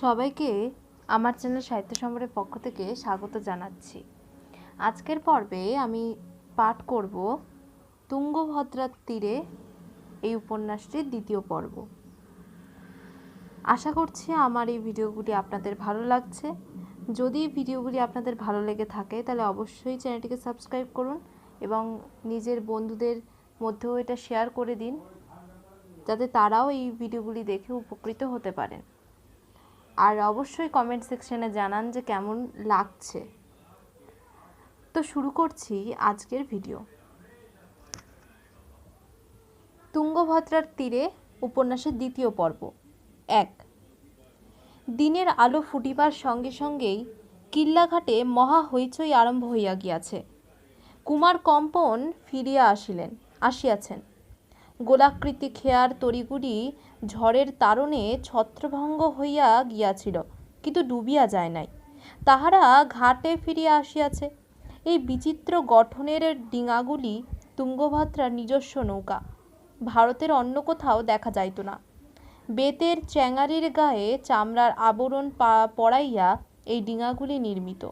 সবাইকে আমার চ্যানেল সাহিত্য সম্ভারের পক্ষ থেকে স্বাগত জানাচ্ছি। আজকের পর্বে আমি পাঠ করব তুঙ্গভদ্রার তীরে এই উপন্যাসটির দ্বিতীয় পর্ব। আশা করছি আমার এই ভিডিওগুলি আপনাদের ভালো লাগছে। যদি ভিডিওগুলি আপনাদের ভালো লেগে থাকে তাহলে অবশ্যই চ্যানেলটিকে সাবস্ক্রাইব করুন এবং নিজের বন্ধুদের মধ্যেও এটা শেয়ার করে দিন, যাতে তারাও এই ভিডিওগুলি দেখে উপকৃত হতে পারেন। আর অবশ্যই কমেন্ট সেকশনে জানান যে কেমন লাগছে। তো শুরু করছি আজকের ভিডিও। তুঙ্গভদ্রার তীরে উপন্যাসের দ্বিতীয় পর্ব। 1। দিনের আলো ফুটিবার সঙ্গে সঙ্গেই কিল্লাঘাটে মহা হইচই আরম্ভ হইয়া গিয়াছে। কুমার কম্পন ফিরিয়া আসিয়াছেন। গোলাকৃতি খেয়ার তরিগুলি ঝড়ের তাড়নে ছত্রভঙ্গ হইয়া গিয়াছিল, কিন্তু ডুবিয়া যায় নাই। তাহারা ঘাটে ফিরিয়া আসিয়াছে। এই বিচিত্র গঠনের ডিঙাগুলি তুঙ্গভদ্রার নিজস্ব নৌকা। ভারতের অন্য কোথাও দেখা যাইত না। বেতের চ্যাঙারির গায়ে চামড়ার আবরণ পড়াইয়া এই ডিঙাগুলি নির্মিত,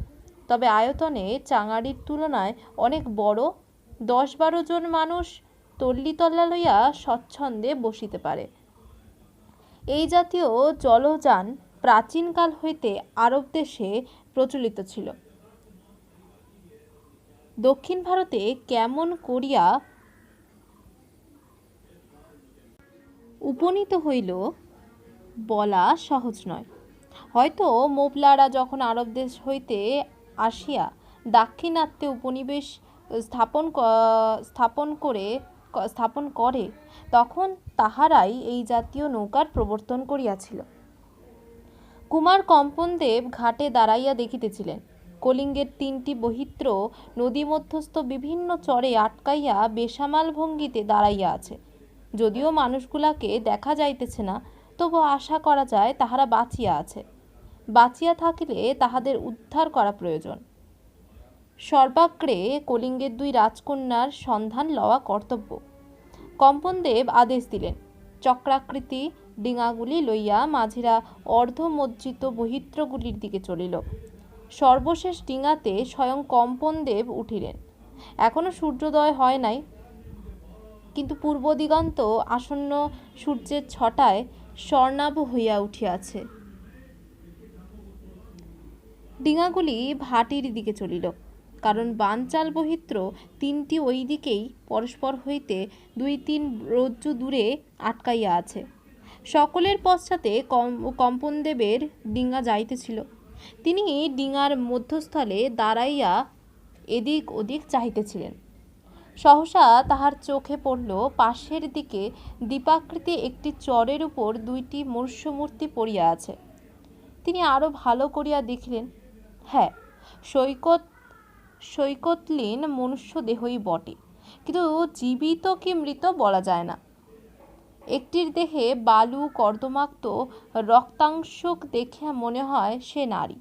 তবে আয়তনে চাঙারির তুলনায় অনেক বড়। 10-12 জন মানুষ তল্লিতল্লা লইয়া স্বচ্ছন্দে বসিতে পারে। এই জাতীয় জলযান প্রাচীনকাল হইতে আরব দেশে প্রচলিত ছিল। দক্ষিণ ভারতে কেমন করিয়া উপনীত হইল বলা সহজ নয়। হয়তো মোবলারা যখন আরব দেশ হইতে আসিয়া দাক্ষিণাত্যে উপনিবেশ স্থাপন করে তখন তাহারাই এই জাতীয় নৌকার প্রবর্তন করিয়াছিল। কুমার কম্পনদেব ঘাটে দাঁড়াইয়া দেখিতেছিলেন কলিঙ্গের 3টি বহিত্র নদী মধ্যস্থ বিভিন্ন চরে আটকাইয়া বেসামাল ভঙ্গিতে দাঁড়াইয়া আছে। যদিও মানুষগুলাকে দেখা যাইতেছে না, তবু আশা করা যায় তাহারা বাঁচিয়া আছে। বাঁচিয়া থাকিলে তাহাদের উদ্ধার করা প্রয়োজন। সর্বাগ্রে কলিঙ্গের 2 রাজকন্যার সন্ধান লওয়া কর্তব্য। কম্পনদেব আদেশ দিলেন। চক্রাকৃতি ডিঙাগুলি লইয়া মাঝিরা অর্ধমজ্জিত বহিত্রগুলির দিকে চলিল। সর্বশেষ ডিঙাতে স্বয়ং কম্পনদেব উঠিলেন। এখনো সূর্যোদয় হয় নাই, কিন্তু পূর্ব দিগন্ত আসন্ন সূর্যের ছটায় স্বর্ণাভ হইয়া উঠিয়াছে। ডিঙাগুলি ভাটির দিকে চলিল, কারণ বানচাল বহিত্র 3টি ওই দিকেই পরস্পর হইতে 2-3 রজ্জু দূরে আটকাইয়া আছে। সকলের পশ্চাতে কম্পনদেবের ডিঙা যাইতেছিল। তিনি ডিঙার মধ্যস্থলে দাঁড়াইয়া এদিক ওদিক চাহিতেছিলেন। সহসা তাহার চোখে পড়ল পাশের দিকে দ্বীপাকৃতি একটি চরের উপর 2টি মৎস্যমূর্তি পড়িয়া আছে। তিনি আরো ভালো করিয়া দেখিলেন, হ্যাঁ, সৈকতলীন মনুষ্য দেহই বটে, কিন্তু জীবিত কি মৃত বলা যায় না। একটির দেহে বালু কর্দমাক্ত রক্তাংশুক দেখিয়া মনে হয় সে নারী।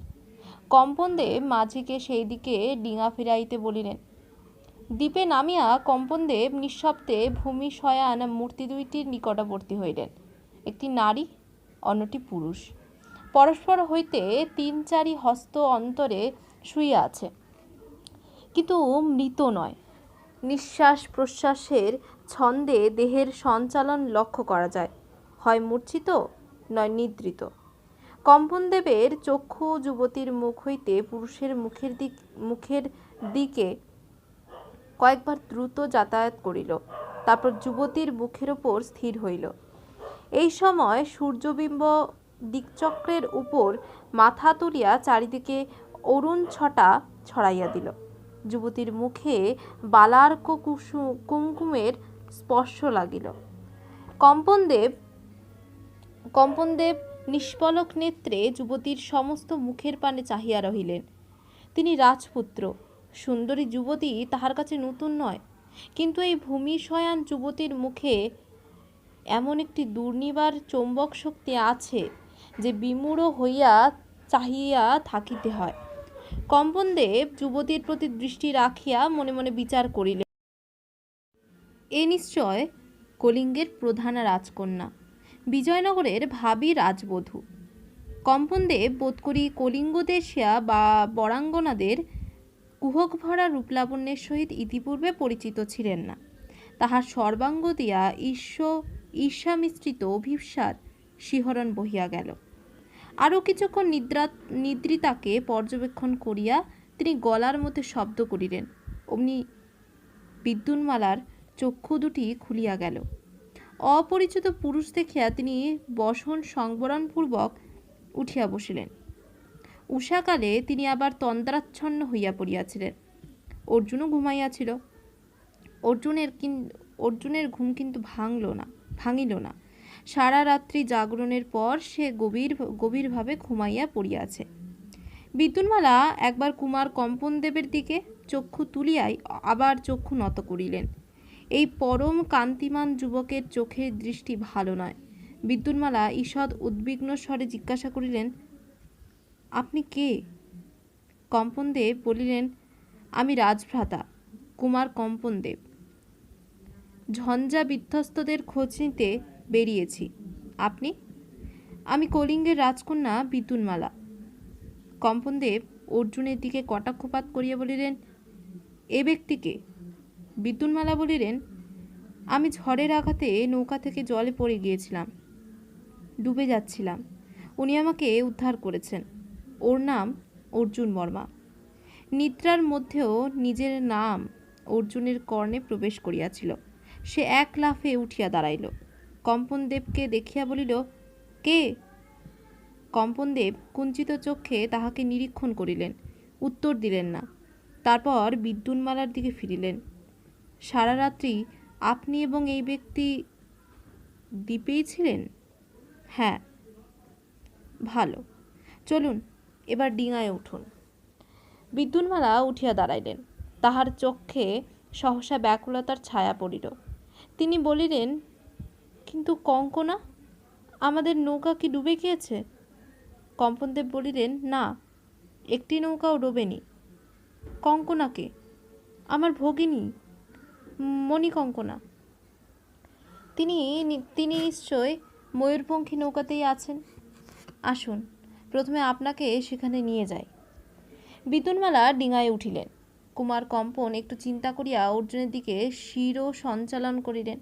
কম্পনদেব মাঝিকে সেই দিকে ডিঙা ফিরাইতে বলিলেন। দ্বীপে নামিয়া কম্পনদেব নিঃশব্দে ভূমি শয়ান মূর্তি 2টির নিকটবর্তী হইলেন। একটি নারী, অন্যটি পুরুষ। পরস্পর হইতে 3-4 হস্ত অন্তরে শুইয়া আছে, কিন্তু মৃত নয়। নিঃশ্বাস প্রশ্বাসের ছন্দে দেহের সঞ্চালন লক্ষ্য করা যায়, হয় মূর্ছিত নয় নিদ্রিত। কম্পনদেবের চক্ষু যুবতীর মুখ হইতে পুরুষের মুখের দিকে কয়েকবার দ্রুত যাতায়াত করিল, তারপর যুবতীর মুখের ওপর স্থির হইল। এই সময় সূর্যবিম্ব দিকচক্রের উপর মাথা তুলিয়া চারিদিকে অরুণ ছটা ছড়াইয়া দিল। যুবতীর মুখে বালার্ক কুমকুমের স্পর্শ লাগিল। কম্পনদেব নিষ্পলক নেত্রে যুবতীর সমস্ত মুখের পানে চাহিয়া রহিলেন। তিনি রাজপুত্র। সুন্দরী যুবতী তাহার কাছে নতুন নয়, কিন্তু এই ভূমি শয়ান যুবতীর মুখে এমন একটি দুর্নিবার চৌম্বক শক্তি আছে যে বিমূঢ় হইয়া চাহিয়া থাকিতে হয়। কম্পনদেব যুবতীর প্রতি দৃষ্টি রাখিয়া মনে মনে বিচার করিলেন, এ নিশ্চয় কলিঙ্গের প্রধান রাজকন্যা, বিজয়নগরের ভাবী রাজবধূ। কম্পনদেব বোধ করি কলিঙ্গ দেশিয়া বা বরাঙ্গনাদের কুহক ভরা রূপলাবণ্যের সহিত ইতিপূর্বে পরিচিত ছিলেন না। তাহার সর্বাঙ্গ দিয়া ঈর্ষামিশ্রিত অভিসার শিহরণ বহিয়া গেল। আরও কিছুক্ষণ নিদ্রিতাকে পর্যবেক্ষণ করিয়া তিনি গলার মধ্যে শব্দ করিলেন। অমনি বিদ্যুন্মালার চক্ষু দুটি খুলিয়া গেল। অপরিচিত পুরুষ দেখিয়া তিনি বসন সংবরণপূর্বক উঠিয়া বসিলেন। উষাকালে তিনি আবার তন্দ্রাচ্ছন্ন হইয়া পড়িয়াছিলেন। অর্জুনও ঘুমাইয়াছিল। অর্জুনের ঘুম কিন্তু ভাঙিল না। সারা রাত্রি জাগরণের পর সে গভীরভাবে ঘুমাইয়া পড়িয়াছে। বিদ্যুন্মালা একবার কুমার কম্পনদেবের দিকে চক্ষু তুলিয়াই আবার চক্ষু নত করিলেন। এই পরম কান্তিমান যুবকের চোখের দৃষ্টি ভালো নয়। বিদ্যুন্মালা ঈষৎ উদ্বিগ্ন স্বরে জিজ্ঞাসা করিলেন, আপনি কে? কম্পনদেব বলিলেন, আমি রাজভ্রাতা কুমার কম্পনদেব। ঝঞ্ঝা বিধ্বস্তদের খোঁজ নিতে বেরিয়েছি। আপনি? আমি কলিঙ্গের রাজকন্যা বিদ্যুন্মালা। কম্পনদেব অর্জুনের দিকে কটাক্ষপাত করিয়া বলিলেন, এ ব্যক্তিকে? বিদ্যুন্মালা বলিলেন, আমি ঝড়ের আঘাতে নৌকা থেকে জলে পড়ে গিয়েছিলাম, ডুবে যাচ্ছিলাম। উনি আমাকে উদ্ধার করেছেন। ওর নাম অর্জুন বর্মা। নিদ্রার মধ্যেও নিজের নাম অর্জুনের কর্ণে প্রবেশ করিয়াছিল। সে এক লাফে উঠিয়া দাঁড়াইল। কম্পনদেবকে দেখিয়া বলিল, কে? কম্পনদেব কুঞ্চিত চক্ষে তাহাকে নিরীক্ষণ করিলেন, উত্তর দিলেন না। তারপর বিদ্যুন্মালার দিকে ফিরিলেন। সারা রাত্রি আপনি এবং এই ব্যক্তি দ্বীপেই ছিলেন? হ্যাঁ। ভালো, চলুন এবার ডিঙায় উঠুন। বিদ্যুন্মালা উঠিয়া দাঁড়াইলেন। তাহার চক্ষে সহসা ব্যাকুলতার ছায়া পড়িল। তিনি বলিলেন, কিন্তু কঙ্কনা, আমাদের নৌকা কি ডুবে গিয়েছে? কম্পনদেব বলিলেন, না, একটি নৌকাও ডোবেনি। কঙ্কনাকে? আমার ভগিনী মণিকঙ্কনা। তিনি নিশ্চয় ময়ূরপঙ্খী নৌকাতেই আছেন। আসুন, প্রথমে আপনাকে সেখানে নিয়ে যাই। বিদ্যুন্মালা ডিঙায় উঠিলেন। কুমার কম্পন একটু চিন্তা করিয়া অর্জুনের দিকে শির সঞ্চালন করিলেন।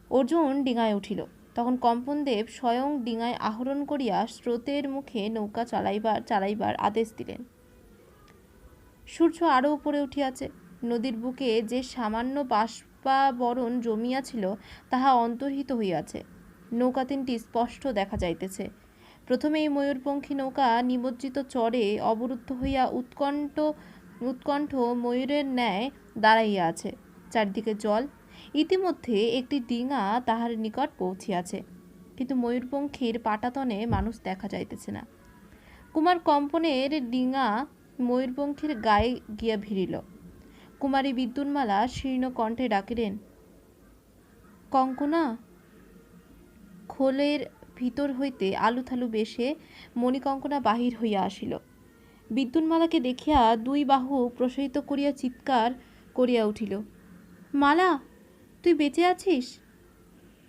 অর্জুন ডিঙায় উঠিল। তখন কম্পনদেব স্বয়ং ডিঙায় আহরণ করিয়া স্রোতের মুখে নৌকা চালাইবার আদেশ দিলেন। সূর্য আরও উপরে উঠিয়াছে। নদীর বুকে যে সামান্য বাষ্পাবরণ জমিয়াছিল তাহা অন্তর্হিত হইয়াছে। নৌকা তিনটি স্পষ্ট দেখা যাইতেছে। প্রথমেই ময়ূরপঙ্খী নৌকা নিমজ্জিত চরে অবরুদ্ধ হইয়া উৎকণ্ঠ ময়ূরের ন্যায় দাঁড়াইয়া আছে। চারিদিকে জল। ইতিমধ্যে একটি ডিঙা তাহার নিকট পৌঁছিয়াছে, কিন্তু ময়ূরপঙ্খীর পাটাতনে মানুষ দেখা যাইতেছে না। কুমার কম্পনের ডিঙা ময়ূরপঙ্খীর গায়ে গিয়া ভিড়িল। কুমারী বিদ্যুন্মালা শীর্ণ কণ্ঠে ডাকিলেন, কঙ্কনা। খোলের ভিতর হইতে আলুথালু বেশে মণিকঙ্কনা বাহির হইয়া আসিল। বিদ্যুন্মালাকে দেখিয়া দুই বাহু প্রসারিত করিয়া চিৎকার করিয়া উঠিল, মালা, তুই বেঁচে আছিস?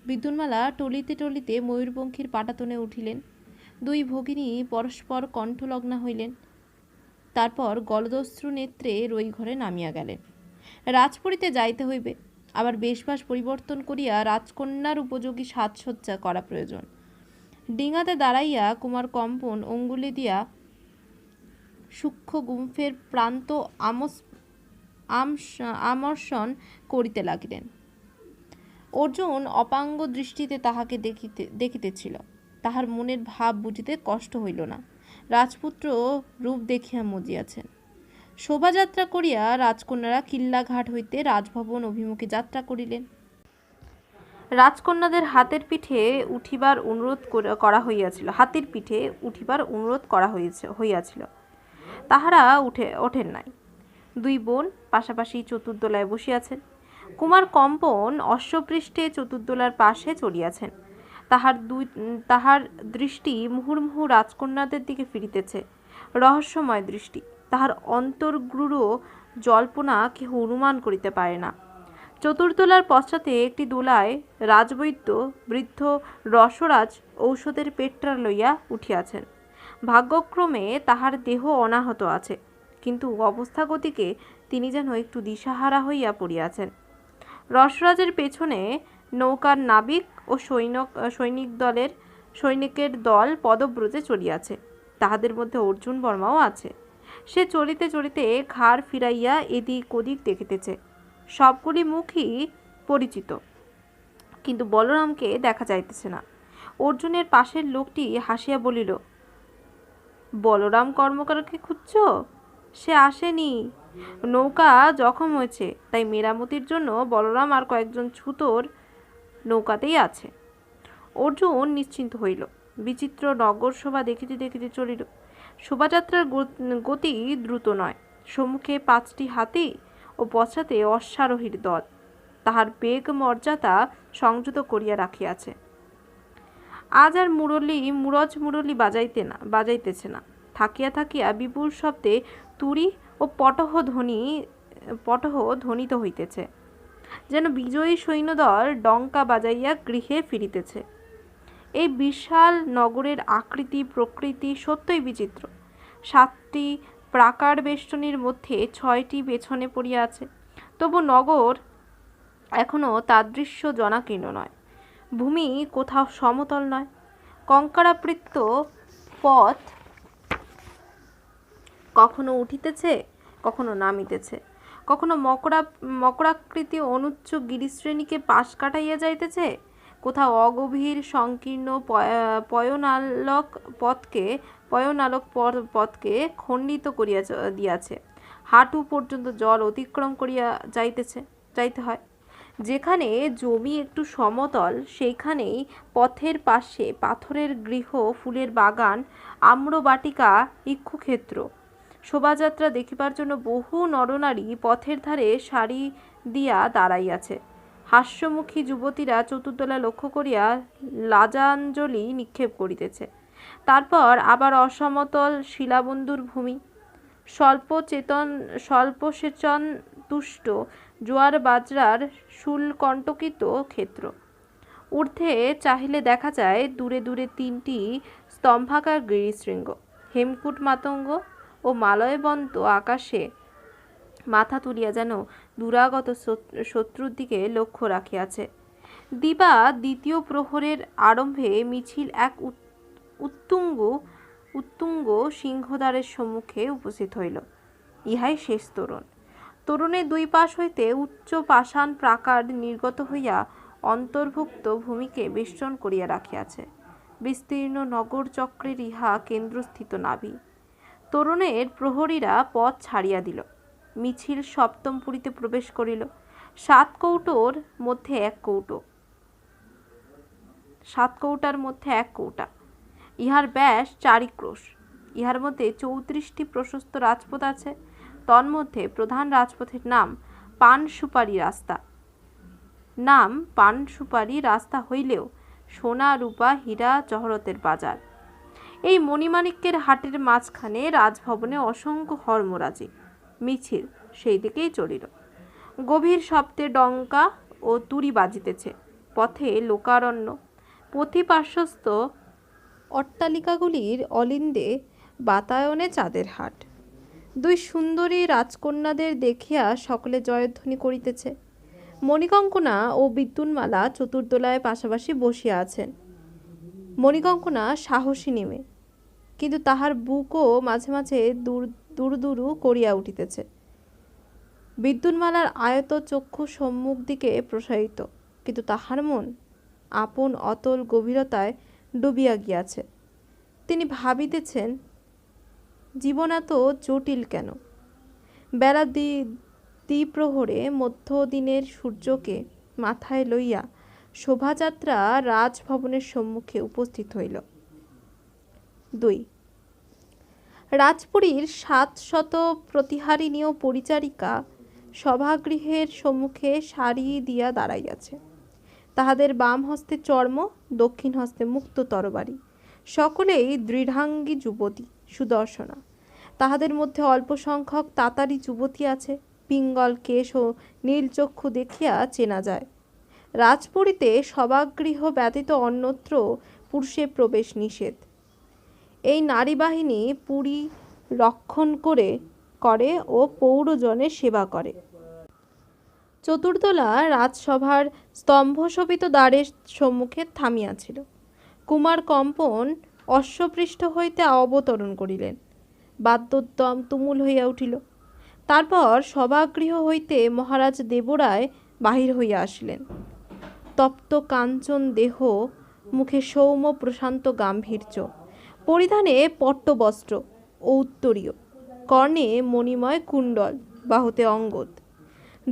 বিদ্যুন্মালা টলিতে টলিতে ময়ূরপঙ্খীর পাটাতনে উঠিলেন। দুই ভগিনী পরস্পর কণ্ঠলগ্না হইলেন। তারপর গলদশ্রু নেত্রে রইঘরে নামিয়া গেলেন। রাজপুরীতে যাইতে হইবে। আবার বেশবাস পরিবর্তন করিয়া রাজকন্যার উপযোগী সাজসজ্জা করা প্রয়োজন। ডিঙাতে দাঁড়াইয়া কুমার কম্পন অঙ্গুলি দিয়া সূক্ষ্ম গুম্ফের প্রান্ত আমর্ষণ করিতে লাগিলেন। অর্জুন অপাঙ্গ দৃষ্টিতে তাহাকে দেখিতেছিল। তাহার মনের ভাব বুঝিতে কষ্ট হইল না। রাজপুত্র রূপ দেখিয়া মজিয়াছেন। শোভাযাত্রা করিয়া রাজকন্যারা কিল্লাঘাট হইতে রাজভবন অভিমুখে যাত্রা করিলেন। রাজকন্যাদের হাতের পিঠে উঠিবার অনুরোধ করা হইয়াছিল। তাহারা ওঠেন নাই। দুই বোন পাশাপাশি চতুর্দোলায় বসিয়াছেন। কুমার কম্পন অশ্বপৃষ্ঠে চতুর্দোলার পাশে চড়িয়াছেন। তাহার দৃষ্টি মুহুর্মুহু রাজকন্যাদের দিকে ফিরিতেছে। রহস্যময় দৃষ্টি। তাহার অন্তর্গূঢ় জল্পনা কেহ অনুমান করিতে পারে না। চতুর্দোলার পশ্চাতে একটি দোলায় রাজবৈদ্য বৃদ্ধ রসরাজ ঔষধের পেট্রা লইয়া উঠিয়াছেন। ভাগ্যক্রমে তাহার দেহ অনাহত আছে, কিন্তু অবস্থাগতিকে তিনি যেন একটু দিশাহারা হইয়া পড়িয়াছেন। রসরাজের পেছনে নৌকার নাবিক ও সৈনিকের দল পদব্রজে চলিয়াছে। তাহাদের মধ্যে অর্জুন বর্মাও আছে। সে চলিতে চলিতে ঘাড় ফিরাইয়া এদিক ওদিক দেখিতেছে। সবগুলি মুখই পরিচিত, কিন্তু বলরামকে দেখা যাইতেছে না। অর্জুনের পাশের লোকটি হাসিয়া বলিল, বলরাম কর্মকারকে খুঁজছ? সে আসেনি, নৌকা জখম হয়েছে, তাই মেরামতির জন্য বলরাম আর কয়েকজন ছুতোর নৌকাতেই আছে। অর্জুন নিশ্চিন্ত হইল। বিচিত্র নগর শোভা দেখিতে দেখিতে চলিল। শোভাযাত্রার গতি দ্রুত নয়। সম্মুখে 5টি হাতি ও পশ্চাতে অশ্বারোহীর দল তাহার বেগ মর্যাদা সংযত করিয়া রাখিয়াছে। আজ আর মুরজ বাজাইতেছে না। থাকিয়া থাকিয়া বিপুল শব্দে তুরি ও পটহ ধ্বনিত হইতেছে, যেন বিজয়ী সৈন্যদল ডঙ্কা বাজাইয়া গৃহে ফিরিতেছে। এই বিশাল নগরের আকৃতি প্রকৃতি সত্যই বিচিত্র। 7টি প্রাকার বেষ্টনীর মধ্যে 6টি পেছনে পড়িয়া আছে, তবু নগর এখনো তাদৃশ্য জনাকীর্ণ নয়। ভূমি কোথাও সমতল নয়, কঙ্করাবৃত পথ কখনো উঠিতেছে, কখনো নামিতেছে, কখনো মকরাকৃতি অনুচ্চ গিরিশ্রেণীকে পাশ কাটাইয়া যাইতেছে, কোথাও অগভীর সংকীর্ণ পয়নালক পথকে খণ্ডিত করিয়া দিয়াছে। হাঁটু পর্যন্ত জল অতিক্রম করিয়া যাইতে হয়। যেখানে জমি একটু সমতল, সেইখানেই পথের পাশে পাথরের গৃহ, ফুলের বাগান, আম্রবাটিকা, ইক্ষুক্ষেত্র। শোভাযাত্রা দেখিবার জন্য বহু নরনারী পথের ধারে সারি দিয়া দাঁড়াইয়াছে। হাস্যমুখী যুবতীরা চতুর্দোলা লক্ষ্য করিয়া লাজাঞ্জলি নিক্ষেপ করিতেছে। তারপর আবার অসমতল শিলাবন্ধুর ভূমি, স্বল্পসেচন তুষ্ট জোয়ার বাজরার শুলকণ্টকিত ক্ষেত্র। ঊর্ধ্বে চাহিলে দেখা যায় দূরে দূরে 3টি স্তম্ভাকার গিরিশৃঙ্গ, হেমকূট মাতঙ্গ ও মালয়বন্ত আকাশে মাথা তুলিয়া যেন দুরাগত শত্রুর দিকে লক্ষ্য রাখিয়াছে। দিবা দ্বিতীয় প্রহরের আরম্ভে মিছিল এক উত্তুঙ্গ সিংহদ্বারের সম্মুখে উপস্থিত হইল। ইহাই শেষ তোরণ। তোরণের 2 পাশ হইতে উচ্চ পাষাণ প্রাকার নির্গত হইয়া অন্তর্ভুক্ত ভূমিকে বেষ্টন করিয়া রাখিয়াছে। বিস্তীর্ণ নগর চক্রের ইহা কেন্দ্রস্থিত নাভি। তোরণের প্রহরীরা পথ ছাড়িয়া দিল। মিছিল 7ম পুরীতে প্রবেশ করিল। 7 কৌটার মধ্যে 1 কৌটা। ইহার ব্যাস 4 ক্রোশ। ইহার মধ্যে 34টি প্রশস্ত রাজপথ আছে। তন্মধ্যে প্রধান রাজপথের নাম পান সুপারি রাস্তা হইলেও সোনা রূপা হীরা জহরতের বাজার। এই মণিমাণিক্যের হাটের মাঝখানে রাজভবনে অসংখ্য হর্মরাজি। মিছিল সেই দিকেই চলিল। গভীর শব্দে ডঙ্কা ও তুরি বাজিতেছে। পথে লোকারণ্য, পথিপার্শ্বস্থ অট্টালিকাগুলির অলিন্দে বাতায়নে চাঁদের হাট। 2 সুন্দরী রাজকন্যাদের দেখিয়া সকলে জয়ধ্বনি করিতেছে। মণিকঙ্কনা ও বিদ্যুন্মালা চতুর্দোলায় পাশাপাশি বসিয়া আছেন। মণিকঙ্কনা সাহসিনী মেয়ে, কিন্তু তাহার বুকও মাঝে মাঝে দুরু করিয়া উঠিতেছে। বিদ্যুন্মালার আয়ত চক্ষু সম্মুখ দিকে প্রসারিত, কিন্তু তাহার মন আপন অতল গভীরতায় ডুবিয়া গিয়াছে। তিনি ভাবিতেছেন, জীবন এত জটিল কেন? বেলা দ্বিপ্রহরে মধ্যদিনের সূর্যকে মাথায় লইয়া শোভাযাত্রা রাজভবনের সম্মুখে উপস্থিত হইল। 2 রাজপুরীর 700 প্রতিহারিণী ও পরিচারিকা সভাগৃহের সম্মুখে সারি দিয়া দাঁড়াইয়াছে। তাহাদের বাম হস্তে চর্ম, দক্ষিণ হস্তে মুক্ত তরবারি। সকলেই দৃঢ়াঙ্গী যুবতী, সুদর্শনা। তাহাদের মধ্যে অল্প সংখ্যক তাতারী যুবতী আছে। পিঙ্গল কেশ ও নীলচক্ষু দেখিয়া চেনা যায়। রাজপুরীতে সভাগৃহ ব্যতীত অন্যত্র পুরুষের প্রবেশ নিষেধ। এই নারী বাহিনী পুরী রক্ষণ করে ও পৌরজনের সেবা করে। চতুর্দোলা রাজসভার স্তম্ভশোভিত দ্বারের সম্মুখে থামিয়াছিল। কুমার কম্পন অশ্বপৃষ্ঠ হইতে অবতরণ করিলেন। বাদ্যোদ্যম তুমুল হইয়া উঠিল। তারপর সভাগৃহ হইতে মহারাজ দেবরায় বাহির হইয়া আসিলেন। তপ্ত কাঞ্চন দেহ, মুখে সৌম্য প্রশান্ত গাম্ভীর্য, পরিধানে পট্টবস্ত্র ও উত্তরীয়, কর্ণে মণিময় কুণ্ডল, বাহুতে অঙ্গদ।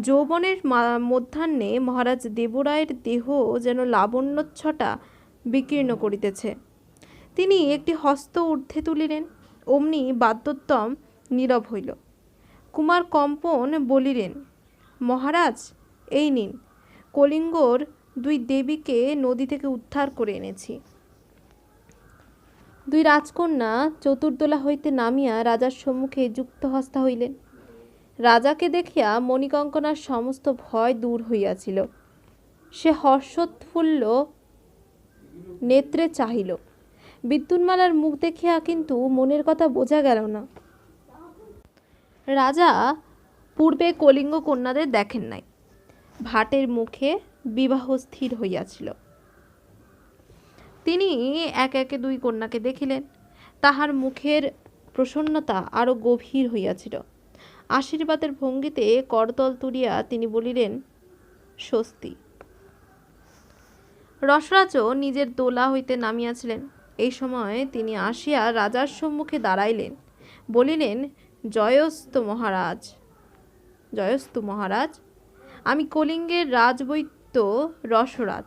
যৌবনের মধ্যাহ্নে মহারাজ দেবরায়ের দেহ যেন লাবণ্যোচ্ছটা বিকীর্ণ করিতেছে। তিনি একটি হস্ত ঊর্ধ্বে তুলিলেন, অমনি বাদ্যোদ্যম নীরব হইল। কুমার কম্পন বলিলেন, মহারাজ, এই নিন, কলিঙ্গর 2 দেবীকে নদী থেকে উদ্ধার করে এনেছি। 2 রাজকন্যা চতুর্দোলা হইতে নামিয়া রাজার সম্মুখে যুক্তহস্তা হইলেন। রাজাকে দেখিয়া মণিকঙ্কনার সমস্ত ভয় দূর হইয়াছিল। সে হর্ষোৎফুল্ল নেত্রে চাহিল। বিদ্যুন্মালার মুখ দেখিয়া কিন্তু মনের কথা বোঝা গেল না। রাজা পূর্বে কলিঙ্গ কন্যাদের দেখেন নাই। ভাটের মুখে বিবাহ স্থির হইয়াছিল। তিনি একে একে 2 কন্যাকে দেখিলেন। তাহার মুখের প্রসন্নতা আরো গভীর হইয়াছিল। আশীর্বাদের ভঙ্গিতে করতল তুলিয়া তিনি বলিলেন, স্বস্তি। রসরাজও নিজের দোলা হইতে নামিয়াছিলেন। এই সময় তিনি আসিয়া রাজার সম্মুখে দাঁড়াইলেন, বলিলেন, জয়স্তু মহারাজ, জয়স্তু মহারাজ। আমি কলিঙ্গের রাজবৈদ্য রসরাজ,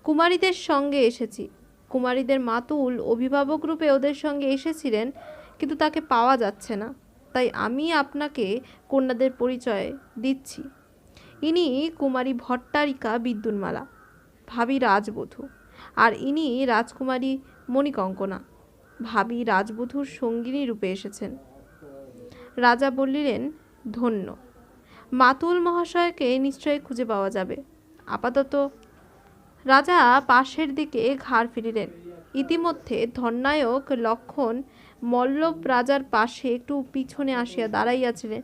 কুমারীদের সঙ্গে এসেছি। কুমারীদের মাতুল অভিভাবক রূপে ওদের সঙ্গে এসেছিলেন, কিন্তু তাকে পাওয়া যাচ্ছে না। তাই আমি আপনাকে কন্যাদের পরিচয় দিচ্ছি। ইনি কুমারী ভট্টারিকা বিদ্যুন্মালা, ভাবী রাজবধূ, আর ইনি রাজকুমারী মণিকঙ্কনা, ভাবী রাজবধূর সঙ্গিনী রূপে এসেছেন। রাজা বলিলেন, ধন্য। মাতুল মহাশয়কে নিশ্চয়ই খুঁজে পাওয়া যাবে। আপাতত। রাজা পাশের দিকে ঘাড় ফিরিলেন। ইতিমধ্যে ধননায়ক লক্ষণ মল্লব রাজার পাশে একটু পিছনে আসিয়া দাঁড়াইয়াছিলেন।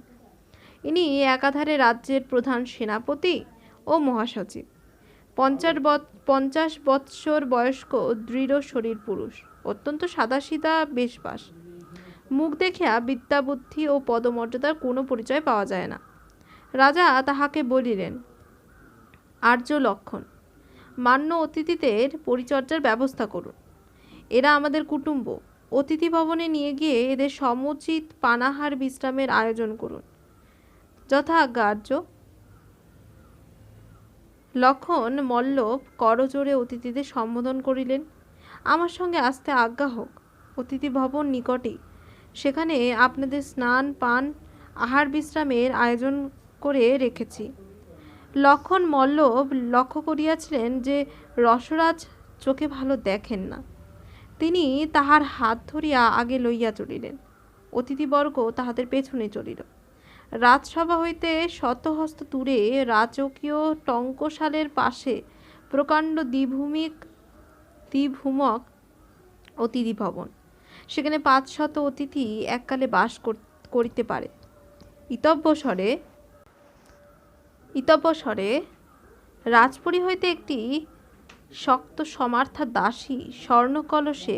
ইনি একাধারে রাজ্যের প্রধান সেনাপতি ও মহাসচিব। 50 বৎসর বয়স্ক দৃঢ় শরীর পুরুষ, অত্যন্ত সাদাসিধা বেশবাস। মুখ দেখিয়া বিদ্যা বুদ্ধি ও পদমর্যাদার কোনো পরিচয় পাওয়া যায় না। রাজা তাহাকে বলিলেন, আর্য লক্ষণ, মান্য অতিথিদের পরিচর্যার ব্যবস্থা করুন। এরা আমাদের কুটুম্ব। অতিথি ভবনে নিয়ে গিয়ে এদের সমুচিত পানাহার বিশ্রামের আয়োজন করুন। যথা আজ্ঞা আর্য। লক্ষণ মল্লব করজোড়ে অতিথিদের সম্বোধন করিলেন। আমার সঙ্গে আসতে আজ্ঞা হোক। অতিথি ভবন নিকটেই, সেখানে আপনাদের স্নান পান আহার বিশ্রামের আয়োজন করে রেখেছি। লক্ষণ মল্লব লক্ষ্য করিয়াছিলেন যে রসরাজ চোখে ভালো দেখেন না। তিনি তাহার হাত ধরিয়া আগে লইয়া চলিলেন। অতিথিবর্গ তাহাদের পেছনে চলিল। রাজসভা হইতে শতহস্ত দূরে রাজকীয় টঙ্কশালের পাশে প্রকাণ্ড দ্বিভূমক অতিথি ভবন। সেখানে 500 অতিথি এককালে বাস করিতে পারে। ইতঃপরে রাজপুরী হইতে একটি শক্ত সমার্থা দাসী স্বর্ণকলসে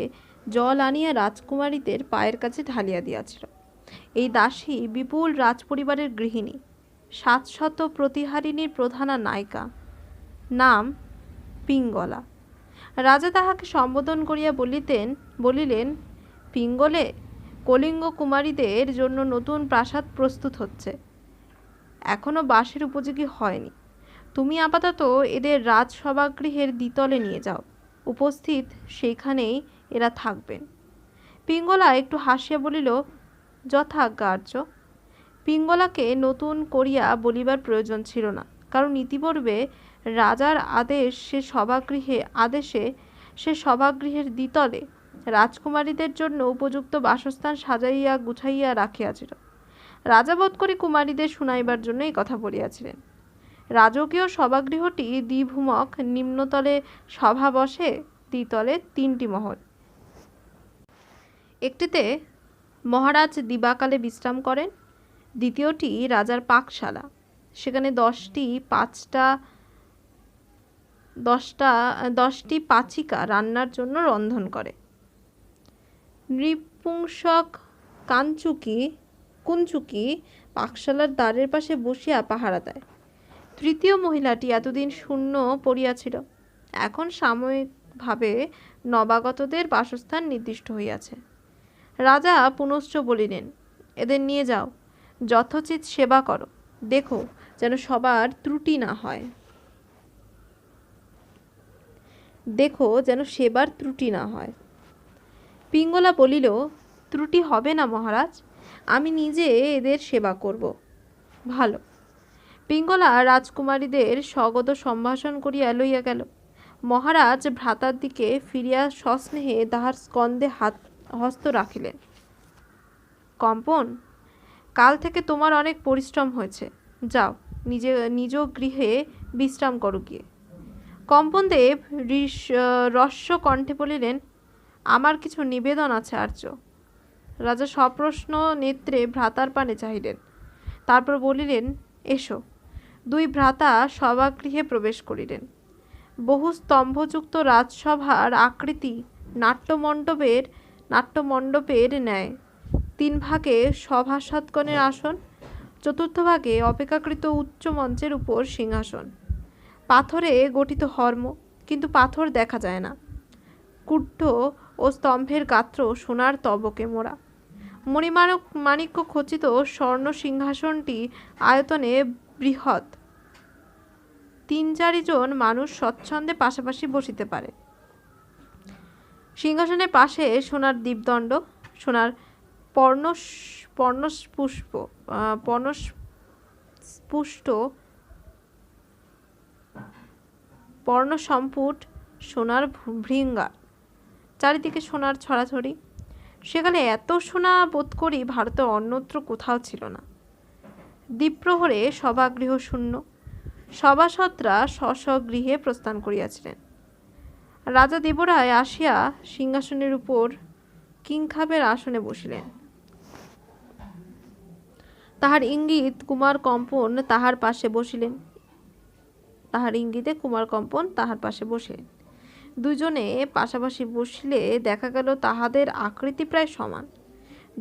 জল আনিয়া রাজকুমারীদের পায়ের কাছে ঢালিয়া দিয়াছিল। এই দাসী বিপুল রাজপরিবারের গৃহিণী, 700 প্রতিহারিণীর প্রধানা নায়িকা, নাম পিঙ্গলা। রাজা তাহাকে সম্বোধন করিয়া বলিলেন, পিঙ্গলে, কলিঙ্গ কুমারীদের জন্য নতুন প্রাসাদ প্রস্তুত হচ্ছে, এখনো বাসের উপযোগী হয়নি। তুমি আপাতত এদের রাজসভাগৃহের দ্বিতলে নিয়ে যাও। উপস্থিত সেইখানেই এরা থাকবেন। পিঙ্গলা একটু হাসিয়া বলিল, যথা আজ্ঞা আর্য। পিঙ্গলাকে নতুন করিয়া বলিবার প্রয়োজন ছিল না, কারণ ইতিপূর্বে রাজার আদেশে সে সভাগৃহের দ্বিতলে রাজকুমারীদের জন্য উপযুক্ত বাসস্থান সাজাইয়া গুছাইয়া রাখিয়াছিল। রাজা বোধ করি কুমারীদের শুনাইবার জন্য এই কথা বলিয়াছিলেন। রাজকীয় সভাগৃহটি দ্বিভূমক, নিম্নতলে সভা বসে, দ্বিতলে 3টি মহল। একটিতে মহারাজ দিবাকালে বিশ্রাম করেন, দ্বিতীয়টি রাজার পাকশালা, সেখানে 10টি পাচিকা রান্নার জন্য রন্ধন করে। নৃপুংসক কুঞ্চুকি পাকশালার দ্বারের পাশে বসিয়া পাহারা দেয়। তৃতীয় মহিলাটি এতদিন শূন্য পড়িয়াছিল, এখন সাময়িকভাবে নবাগতদের বাসস্থান নির্দিষ্ট হইয়াছে। রাজা পুনশ্চ বলিলেন, এদের নিয়ে যাও, যথোচিত সেবা করো, দেখো যেন সবার ত্রুটি না হয়। পিঙ্গলা বলিল, ত্রুটি হবে না মহারাজ, আমি নিজে এদের সেবা করব। ভালো। পিঙ্গলা রাজকুমারীদের স্বগত সম্ভাষণ করিয়া লইয়া গেল। মহারাজ ভ্রাতার দিকে ফিরিয়া সস্নেহে তাহার স্কন্ধে হস্ত রাখিলেন। কম্পন, কাল থেকে তোমার অনেক পরিশ্রম হয়েছে, যাও নিজ গৃহে বিশ্রাম করো গিয়ে। কম্পনদেব রস্য কণ্ঠে বলিলেন, আমার কিছু নিবেদন আছে আর্য। রাজা সপ্রশ্ন নেত্রে ভ্রাতার পানে চাহিলেন, তারপর বলিলেন, এসো। 2 ভ্রাতা সভাগৃহে প্রবেশ করিলেন। বহু স্তম্ভযুক্ত রাজসভার আকৃতি নাট্যমণ্ডপের ন্যায়। 3 ভাগে সভাসদগণের আসন, 4র্থ ভাগে অপেক্ষাকৃত উচ্চ মঞ্চের উপর সিংহাসন। পাথরে গঠিত হর্ম, কিন্তু পাথর দেখা যায় না। কুণ্ঠ ও স্তম্ভের গাত্র সোনার তবকে মোড়া। মণিমাণিক্য খচিত স্বর্ণ সিংহাসনটি আয়তনে বৃহৎ। 3-4 জন মানুষ স্বচ্ছন্দে পাশাপাশি বসিতে পারে। সিংহাসনের পাশে সোনার দীপদণ্ড, সোনার পর্ণসম্পুট, সোনার ভৃঙ্গার, চারিদিকে সোনার ছড়াছড়ি। সেখানে এত সোনা বোধ করি ভারতে অন্যত্র কোথাও ছিল না। দ্বীপ্রহরে সভাগৃহ শূন্য। সভাসদরা স্ব-স্ব-গৃহে প্রস্থান করিয়াছিলেন। রাজা দেবরায় আসিয়া সিংহাসনের উপর কিংখাবের আসনে বসিলেন। তাহার ইঙ্গিতে কুমার কম্পন তাহার পাশে বসিলেন। 2 জনে পাশাপাশি বসিলে দেখা গেল তাহাদের আকৃতি প্রায় সমান।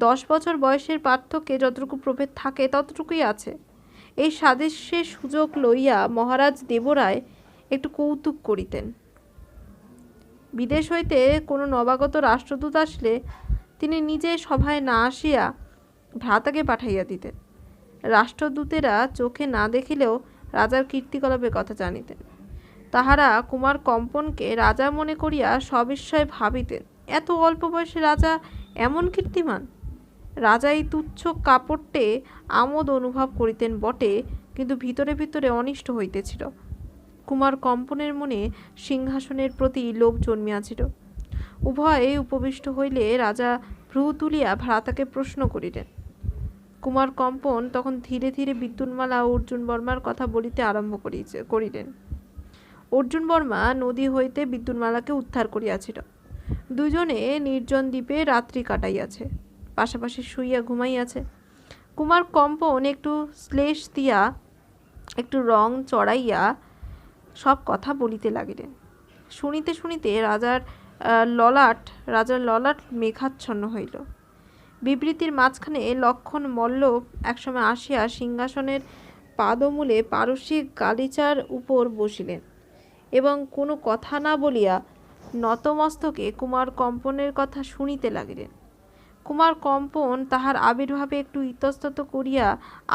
10 বছর বয়সের পার্থক্যে যতটুকু প্রভেদ থাকে ততটুকুই আছে। এই সাদৃশ্যের সুযোগ লইয়া মহারাজ দেবরায় একটু কৌতুক করিতেন। বিদেশ হইতে কোনো নবাগত রাষ্ট্রদূত আসলে তিনি নিজে সভায় না আসিয়া ভ্রাতাকে পাঠাইয়া দিতেন। রাষ্ট্রদূতেরা চোখে না দেখিলেও রাজার কীর্তিকলাপের কথা জানিতেন। তাহারা কুমার কম্পনকে রাজা মনে করিয়া সবিস্ময়ে ভাবিতেন, এত অল্প বয়সে রাজা এমন কীর্তিমান। রাজা এই তুচ্ছ কাপড়টে আমোদ অনুভব করিতেন বটে, কিন্তু ভিতরে ভিতরে অনিষ্ট হইতেছিল। কুমার কম্পনের মনে সিংহাসনের প্রতি লোভ জন্মিয়াছিল। উভয়ে উপবিষ্ট হইলে রাজা ভ্রু তুলিয়া ভ্রাতাকে প্রশ্ন করিলেন। কুমার কম্পন তখন ধীরে ধীরে বিদ্যুন্মালা ও অর্জুন বর্মার কথা বলিতে আরম্ভ করিলেন। অর্জুন বর্মা নদী হইতে বিদ্যুন্মালাকে উদ্ধার করিয়াছিল। 2 জনে নির্জন দ্বীপে রাত্রি কাটাইয়াছে, পাশাপাশি শুইয়া ঘুমাইয়াছে। কুমার কম্পন একটু শ্লেষ দিয়া, একটু রং চড়াইয়া সব কথা বলিতে লাগিলেন। শুনিতে শুনিতে রাজার ললাট মেঘাচ্ছন্ন হইল। বিবৃতির মাঝখানে লক্ষণ মল্ল একসময় আসিয়া সিংহাসনের পাদমূলে পারসিক গালিচার উপর বসিলেন এবং কোনো কথা না বলিয়া নতমস্তকে কুমার কম্পনের কথা শুনিতে লাগিলেন। কুমার কম্পন তাহার আবির্ভাবে একটু ইতস্তত করিয়া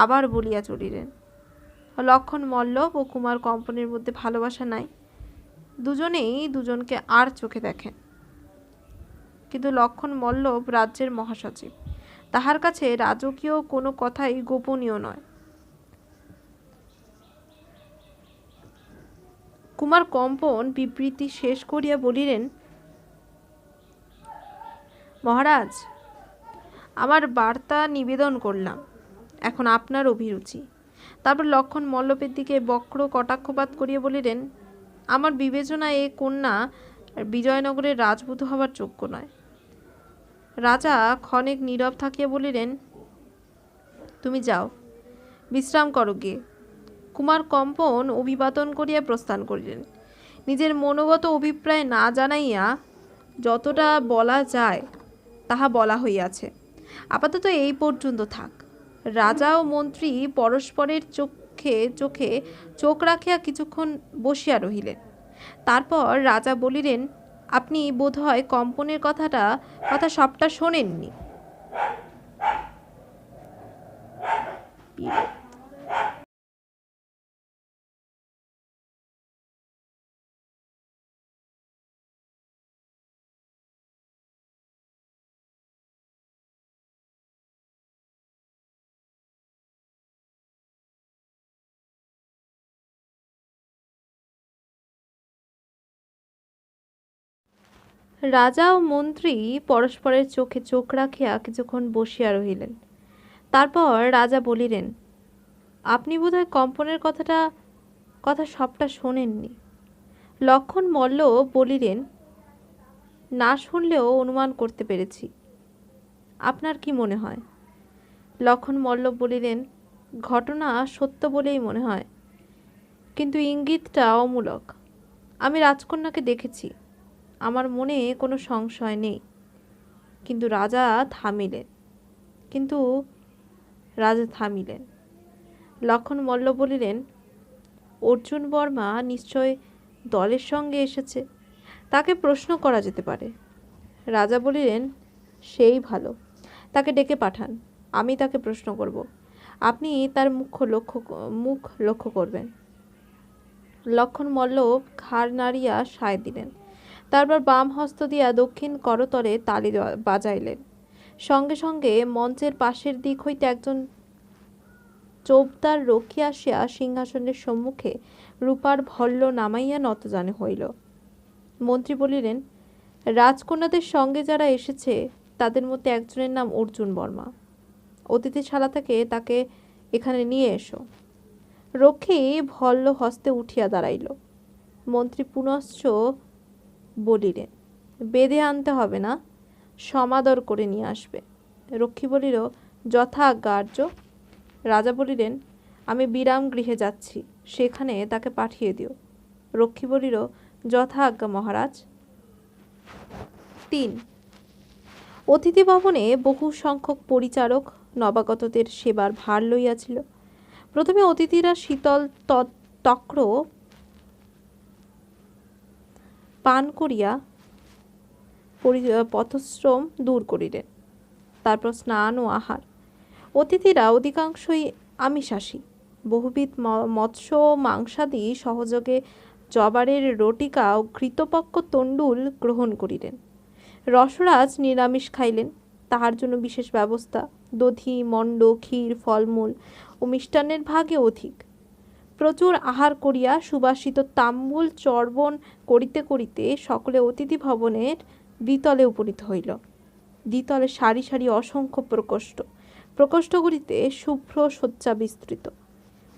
আবার বলিয়া চলিলেন, লক্ষণ মল্লব ও কুমার কম্পনের মধ্যে ভালোবাসা নাই। 2 জনেই 2 জনকে আর চোখে দেখেন। কিন্তু লক্ষণ মল্লব রাজ্যের মহাসচিব, তাহার কাছে রাজকীয় কোনো কথাই গোপনীয় নয়। কুমার কম্পন বিবৃতি শেষ করিয়া বলিলেন, মহারাজ, আমার বার্তা নিবেদন করলাম। এখন আপনার অভিরুচি। তারপর লক্ষণ মল্লবের দিকে বক্র কটাক্ষপাত করিয়া বলিলেন, আমার বিবেচনায় এ কন্যা বিজয়নগরের রাজবধূ হবার যোগ্য নয়। রাজা ক্ষণেক নীরব থাকিয়া বলিলেন, তুমি যাও, বিশ্রাম করো গিয়ে। কুমার কম্পন অভিবাদন করিয়া প্রস্থান করিলেন। নিজের মনোগত অভিপ্রায় না জানাইয়া যতটা বলা যায় তাহা বলা হইয়াছে। আপাতত এই পর্যন্ত থাক। রাজা ও মন্ত্রী পরস্পরের চোখে চোখে চোখ রাখিয়া কিছুক্ষণ বসিয়া রহিলেন। তারপর রাজা বলিলেন, আপনি বোধহয় কম্পনের কথা সবটা শোনেননি। রাজা ও মন্ত্রী পরস্পরের চোখে চোখ রাখিয়া কিছুক্ষণ বসিয়া রহিলেন। তারপর রাজা বলিলেন, আপনি বোধহয় কম্পনের কথা সবটা শোনেননি। লক্ষণ মল্ল বলিলেন, না শুনলেও অনুমান করতে পেরেছি। আপনার কি মনে হয়? লক্ষণ মল্ল বলিলেন, ঘটনা সত্য বলেই মনে হয়, কিন্তু ইঙ্গিতটা অমূলক। আমি রাজকন্যাকে দেখেছি, আমার মনে কোনো সংশয় নেই। কিন্তু রাজা থামিলেন। লক্ষণ মল্ল বলিলেন, অর্জুন বর্মা নিশ্চয় দলের সঙ্গে এসেছে, তাকে প্রশ্ন করা যেতে পারে। রাজা বলিলেন, সেই ভালো, তাকে ডেকে পাঠান, আমি তাকে প্রশ্ন করব। আপনি তার মুখ লক্ষ্য করবেন। লক্ষণ মল্ল ঘাড় নাড়িয়া সায় দিলেন। তারপর বাম হস্ত দিয়া দক্ষিণ করতলে তালি বাজাইলেন। সঙ্গে সঙ্গে মঞ্চের পাশের দিক হইতে একজন চৌবদার রক্ষী আসিয়া সিংহাসনের সম্মুখে রূপার ভল্ল নামাইয়া নতজানু হইল। মন্ত্রী বলিলেন, রাজকন্যাদের সঙ্গে যারা এসেছে তাদের মধ্যে একজনের নাম অর্জুন বর্মা। অতিথিশালা থেকে তাকে এখানে নিয়ে এসো। রক্ষী ভল্ল হস্তে উঠিয়া দাঁড়াইল। মন্ত্রী পুনশ্চ বলিলেন, বেঁধে আনতে হবে না, সমাদর করে নিয়ে আসবে। রক্ষী বলিল, যথা আজ্ঞা আর্য। রাজা বলিলেন, আমি বিরাম গৃহে যাচ্ছি, সেখানে তাকে পাঠিয়ে দিও। রক্ষী বলিল, যথা আজ্ঞা মহারাজ। 3 অতিথি ভবনে বহু সংখ্যক পরিচারক নবাগতদের সেবার ভার লইয়াছিল। প্রথমে অতিথিরা শীতল তক্র পান করিয়া পথশ্রম দূর করিলেন। তারপর স্নান ও আহার। অতিথিরা অধিকাংশই আমিষাশী। বহুবিধ মৎস্য মাংসাদি সহযোগে জবারের রটিকা ও ঘৃতপক্ষ তণ্ডুল গ্রহণ করিলেন। রসরাজ নিরামিষ খাইলেন, তাহার জন্য বিশেষ ব্যবস্থা। দধি, মণ্ড, ক্ষীর, ফলমূল ও মিষ্টান্নের ভাগে অধিক। প্রচুর আহার করিয়া সুবাসিত তাম্বুল চর্বণ করিতে করিতে সকলে অতিথি ভবনের দ্বিতলে উপনীত হইল। দ্বিতলে সারি সারি অসংখ্য প্রকোষ্ঠগুলিতে শুভ্র শয্যা বিস্তৃত।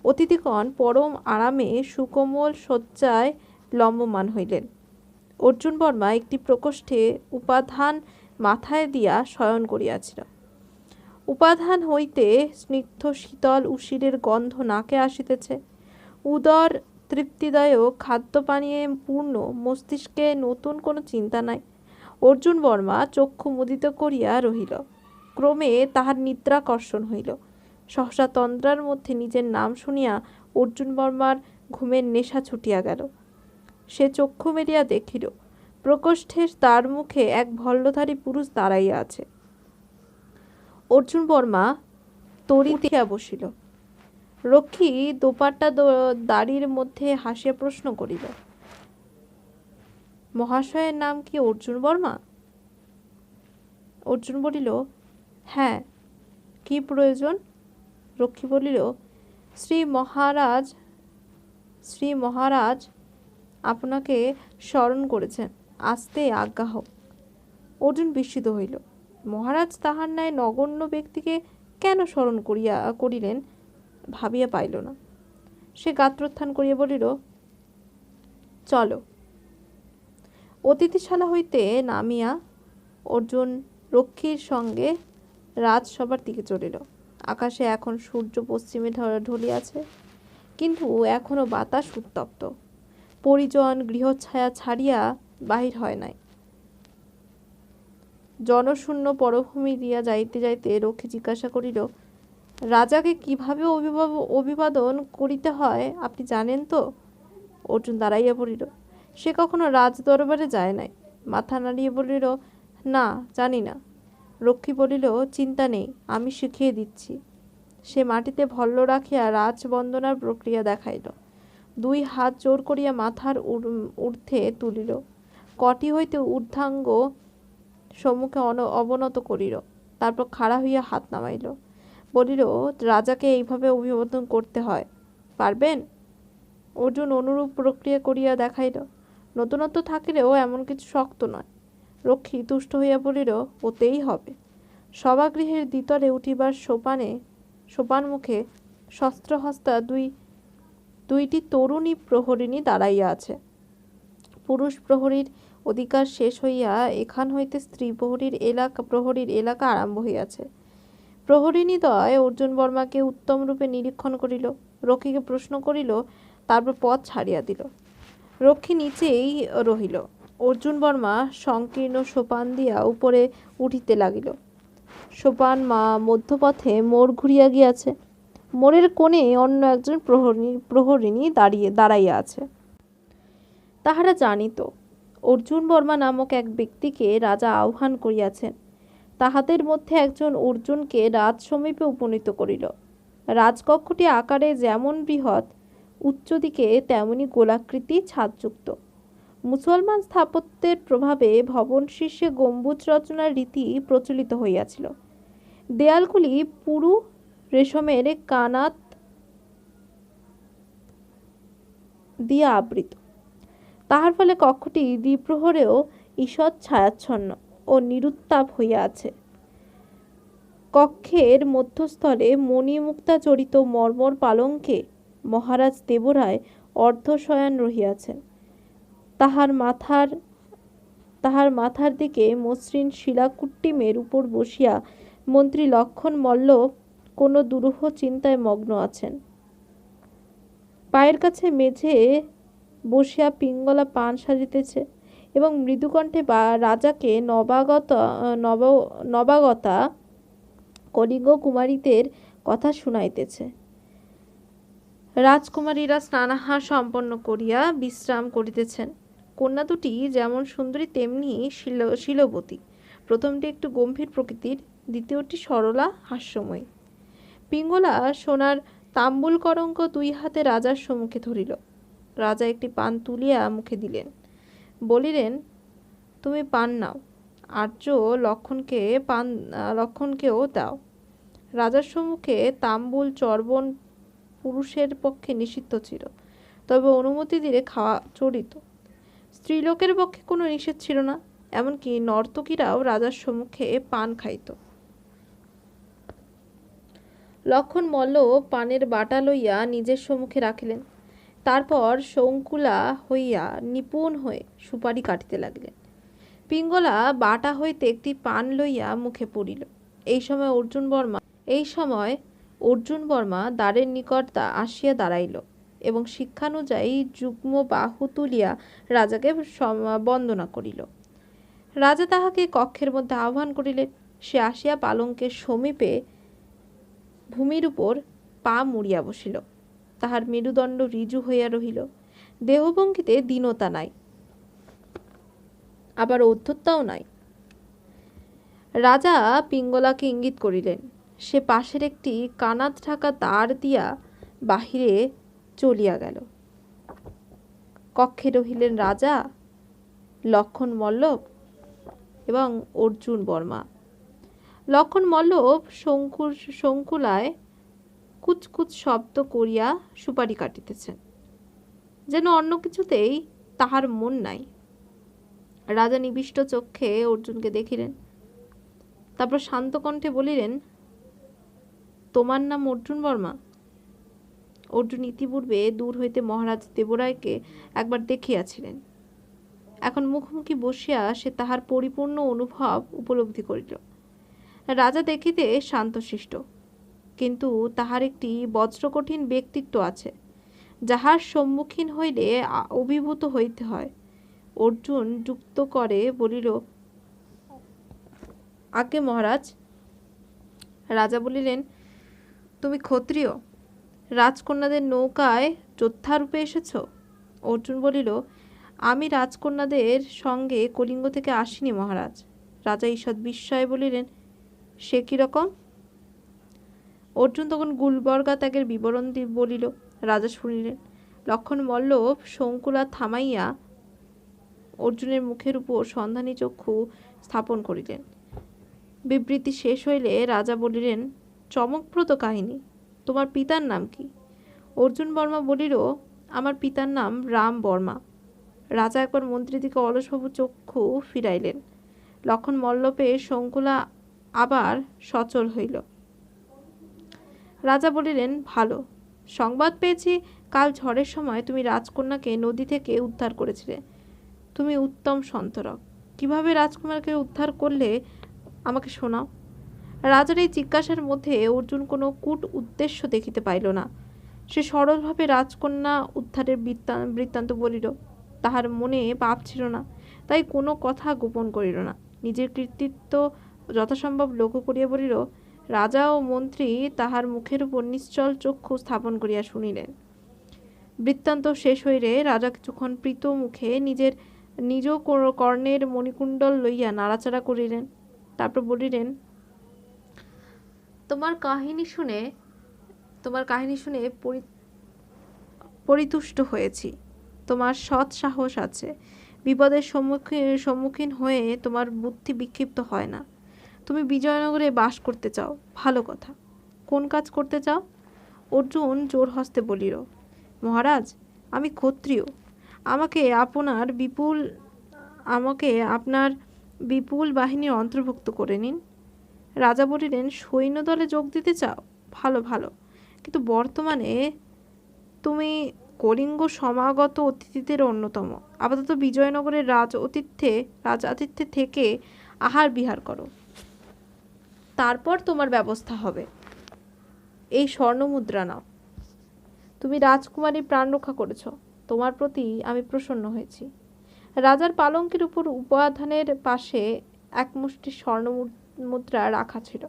অতিথিগণ পরম আরামে সুকোমল শয্যায় লম্বমান হইলেন। অর্জুন বর্মা একটি প্রকোষ্ঠে উপাধান মাথায় দিয়া শয়ন করিয়াছিল। উপাধান হইতে স্নিগ্ধ শীতল উশিরের গন্ধ নাকে আসিতেছে। উদর তৃপ্তিদায়ক খাদ্যপানীয়ে পূর্ণ, মস্তিষ্কে নতুন কোনো চিন্তা নাই। অর্জুন বর্মা চক্ষু মুদিত করিয়া রহিল। ক্রমে তাহার নিদ্রাকর্ষণ হইল। সহসা তন্দ্রার মধ্যে নিজের নাম শুনিয়া অর্জুন বর্মার ঘুমের নেশা ছুটিয়া গেল। সে চক্ষু মেলিয়া দেখিল, প্রকোষ্ঠের দ্বার মুখে এক ভল্লধারী পুরুষ দাঁড়াইয়া আছে। অর্জুন বর্মা তরিয়া বসিল। রক্ষী দোপাট্টা দাড়ির মধ্যে হাসিয়া প্রশ্ন করিল, মহাশয়ের নাম কি অর্জুন বর্মা? অর্জুন বলিল, হ্যাঁ, কি প্রয়োজন? রক্ষী বলিল, শ্রী মহারাজ আপনাকে স্মরণ করেছেন, আসতে আজ্ঞা হোক। অর্জুন বিস্মিত হইল। মহারাজ তাহার ন্যায় নগণ্য ব্যক্তিকে কেন স্মরণ করিলেন ভাবিয়া পাইল না। সে গাত্রোত্থান করিয়া বলিল, চলো। অতিথিশালা হইতে নামিয়া অর্জুন রক্ষীর সঙ্গে রাজসভার দিকে চলিল। আকাশে এখন সূর্য পশ্চিমে ঢলিয়াছে, কিন্তু এখনো বাতাস উত্তপ্ত। পরিজন গৃহছায়া ছাড়িয়া বাহির হয় নাই। জনশূন্য পরভূমি দিয়া যাইতে যাইতে রক্ষী জিজ্ঞাসা করিল, রাজাকে কিভাবে অভিবাদন করিতে হয় আপনি জানেন তো? অর্জুন দাঁড়াইয়া পড়িল। সে কখনো রাজ দরবারে যায় নাই। মাথা নাড়িয়ে বলিল, না, জানি না। রক্ষী বলিল, চিন্তা নেই, আমি শিখিয়ে দিচ্ছি। সে মাটিতে ভল্ল রাখিয়া রাজবন্দনার প্রক্রিয়া দেখাইল। 2 হাত জোর করিয়া মাথার ঊর্ধ্বে তুলিল। কটি হইতে ঊর্ধ্বাঙ্গ সম্মুখে অবনত করিল। তারপর খাড়া হইয়া হাত নামাইল। বলিল, রাজাকে এইভাবে অভিবাদন করতে হয়, পারবেন? অর্জুন অনুরূপ প্রক্রিয়া করিয়া দেখাইল। নতুনত্ব থাকিলেও এমন কিছু শক্ত নয়। রক্ষী তুষ্ট হইয়া বলিল, ওতেই হবে। সভাগৃহের দ্বিতলে উঠিবার সোপান মুখে শস্ত্রহস্তা দুইটি তরুণী প্রহরিণী দাঁড়াইয়া আছে। পুরুষ প্রহরীর অধিকার শেষ হইয়া এখান হইতে স্ত্রী প্রহরীর এলাকা আরম্ভ হইয়াছে। প্রহরিণীদ্বয় অর্জুন বর্মাকে উত্তম রূপে নিরীক্ষণ করিল, রক্ষীকে প্রশ্ন করিল, তারপর পথ ছাড়িয়া দিল। রক্ষী নিচেই রহিল। অর্জুন বর্মা সংকীর্ণ সোপান দিয়া উপরে উঠিতে লাগিল। সোপান মধ্যপথে মোড় ঘুরিয়া গিয়াছে। মোড়ের কোণে অন্য একজন প্রহরিণী দাঁড়াইয়া আছে। তাহারা জানিত অর্জুন বর্মা নামক এক ব্যক্তিকে রাজা আহ্বান করিয়াছেন। তাহাদের মধ্যে একজন অর্জুনকে রাজ সমীপে উপনীত করিল। রাজকক্ষটি আকারে যেমন বৃহৎ, উচ্চ দিকে তেমনি গোলাকৃতি ছাদযুক্ত। মুসলমান স্থাপত্যের প্রভাবে ভবন শীর্ষে গম্বুজ রচনার রীতি প্রচলিত হইয়াছিল। দেয়ালগুলি পুরু রেশমের কানাত দিয়া আবৃত। তাহার ফলে কক্ষটি দ্বিপ্রহরেও ঈষৎ ছায়াচ্ছন্ন ও নিরুত্তাপ হইয়া আছে। কক্ষের মধ্যস্থলে মণিমুক্তাচরিত মর্মর পালঙ্কে মহারাজ দেবরায় অর্ধশয়ন রহিয়াছেন। তাহার মাথার দিকে মসৃণ শিলাকুট্টিমের উপর বসিয়া মন্ত্রী লক্ষণ মল্ল কোনো দুরূহ চিন্তায় মগ্ন আছেন। পায়ের কাছে মেঝে বসিয়া পিঙ্গলা পান সাজিতেছে এবং মৃদুকণ্ঠে রাজাকে নবাগতা কলিঙ্গ কুমারীদের কথা শুনাইতেছে। রাজকুমারীরা স্নানাহার সম্পন্ন করিয়া বিশ্রাম করিতেছেন। কন্যা দুটি যেমন সুন্দরী তেমনি শীলবতী। প্রথমটি একটু গম্ভীর প্রকৃতির, দ্বিতীয়টি সরলা হাস্যময়ী। পিঙ্গলা সোনার তাম্বুল করঙ্ক 2 হাতে রাজার সম্মুখে ধরিল। রাজা একটি পান তুলিয়া মুখে দিলেন, বলিলেন, তুমি পান নাও। আর্য লক্ষণকেও দাও। রাজার সম্মুখে তাম্বুল চর্বণ পুরুষের পক্ষে নিষিদ্ধ ছিল, তবে অনুমতি দিলে খাওয়া চলিত। স্ত্রীলোকের পক্ষে কোনো নিষেধ ছিল না। এমনকি নর্তকীরাও রাজার সম্মুখে পান খাইত। লক্ষণ মল্ল পানের বাটা লইয়া নিজের সম্মুখে রাখিলেন। তারপর শঙ্কুলা হইয়া নিপুণ হয়ে সুপারি কাটিতে লাগিলেন। পিঙ্গলা বাটা হইতে একটি পান লইয়া মুখে পড়িল। এই সময় অর্জুন বর্মা দ্বারের নিকট আসিয়া দাঁড়াইল এবং শিক্ষানুযায়ী যুগ্ম বাহু তুলিয়া রাজাকে বন্দনা করিল। রাজা তাহাকে কক্ষের মধ্যে আহ্বান করিলেন। সে আসিয়া পালঙ্কের সমীপে ভূমির উপর পা মুড়িয়া বসিল। তাহার মেরুদণ্ড ঋজু হইয়া রহিল। দেহভঙ্গিতে দীনতা নাই, আবার ঔদ্ধত্যও নাই। রাজা পিঙ্গলাকে ইঙ্গিত করিলেন। সে পাশের একটি কানাত ঢাকা দ্বার দিয়া বাহিরে চলিয়া গেল। কক্ষে রহিলেন রাজা, লক্ষণ মল্লব এবং অর্জুন বর্মা। লক্ষণ মল্লব শঙ্কুলায় কুচকুচ শব্দ করিয়া সুপারি কাটিতেছেন, যেন অন্য কিছুতেই তাহার মন নাই। রাজা নিবিষ্ট চক্ষে অর্জুনকে দেখিলেন। তারপর শান্ত কণ্ঠে বলিলেন, তোমার নাম অর্জুন বর্মা? অর্জুন ইতিপূর্বে দূর হইতে মহারাজ দেবরায়কে একবার দেখিয়াছিলেন। এখন মুখোমুখি বসিয়া সে তাহার পরিপূর্ণ অনুভব উপলব্ধি করিল। রাজা দেখিতে শান্তশিষ্ট, কিন্তু তাহার একটি বজ্রকঠিন ব্যক্তিত্ব আছে, যাহার সম্মুখীন হইলে অভিভূত হইতে হয়। অর্জুন যুক্ত করে বলিল, আজ্ঞে মহারাজ। রাজা বলিলেন, তুমি ক্ষত্রিয়, রাজকন্যাদের নৌকায় যোদ্ধারূপে এসেছ? অর্জুন বলিল, আমি রাজকন্যাদের সঙ্গে কলিঙ্গ থেকে আসিনি মহারাজ। রাজা ঈষৎ বিস্ময়ে বলিলেন, সে কীরকম? অর্জুন তখন গুলবর্গা ত্যাগের বিবরণ বলিল। রাজা শুনিলেন। লক্ষণ মল্ল শঙ্কুলা থামাইয়া অর্জুনের মুখের উপর সন্ধানী চক্ষু স্থাপন করিলেন। বিবৃতি শেষ হইলে রাজা বলিলেন, চমকপ্রদ কাহিনী। তোমার পিতার নাম কি? অর্জুন বর্মা বলিল, আমার পিতার নাম রাম বর্মা। রাজা একবার মন্ত্রীর দিকে অলসবাবু চক্ষু ফিরাইলেন। লক্ষণ মল্লপে শঙ্কুলা আবার সচল হইল। রাজা বলিলেন, ভালো সংবাদ পেয়েছি, কাল ঝড়ের সময় তুমি রাজকন্যাকে নদী থেকে উদ্ধার করেছিলে। তুমি উত্তম সন্তরক। কিভাবে রাজকুমারকে উদ্ধার করলে আমাকে শোনাও। রাজার এই জিজ্ঞাসার মধ্যে অর্জুন কোনো কূট উদ্দেশ্য দেখিতে পাইল না। সে সরলভাবে রাজকন্যা উদ্ধারের বৃত্তান্ত বলিল। তাহার মনে পাপ ছিল না, তাই কোনো কথা গোপন করিল না। নিজের কৃতিত্ব যথাসম্ভব লক্ষ্য করিয়া বলিল। রাজা ও মন্ত্রী তাহার মুখের উপর নিশ্চল চক্ষু স্থাপন করিয়া শুনিলেন। বৃত্তান্ত শেষ হইলে রাজা কিছুক্ষণ প্রীত মুখে নিজ কর্ণের মণিকুণ্ডল লইয়া নাড়াচাড়া করিলেন। তারপর বলিলেন, তোমার কাহিনী শুনে পরিতুষ্ট হয়েছি। তোমার সৎ সাহস আছে। বিপদের সম্মুখীন হয়ে তোমার বুদ্ধি বিক্ষিপ্ত হয় না। তুমি বিজয়নগরে বাস করতে চাও, ভালো কথা। কোন কাজ করতে চাও? অর্জুন জোর হস্তে বলিল, মহারাজ, আমি ক্ষত্রিয়। আমাকে আপনার বিপুল বাহিনীর অন্তর্ভুক্ত করে নিন। রাজা বলিলেন, সৈন্যদলে যোগ দিতে চাও? ভালো ভালো, কিন্তু বর্তমানে তুমি কলিঙ্গ সমাগত অতিথিদের অন্যতম। আপাতত বিজয়নগরের রাজ আতিথ্যে থেকে আহার বিহার করো, তারপর তোমার ব্যবস্থা হবে। এই স্বর্ণমুদ্রা নাও। তুমি রাজকুমারীর প্রাণ রক্ষা করেছ, তোমার প্রতি আমি প্রসন্ন হয়েছি। রাজার পালঙ্কের উপর উপাধানের পাশে এক মুষ্টি স্বর্ণমুদ্রা রাখা ছিল।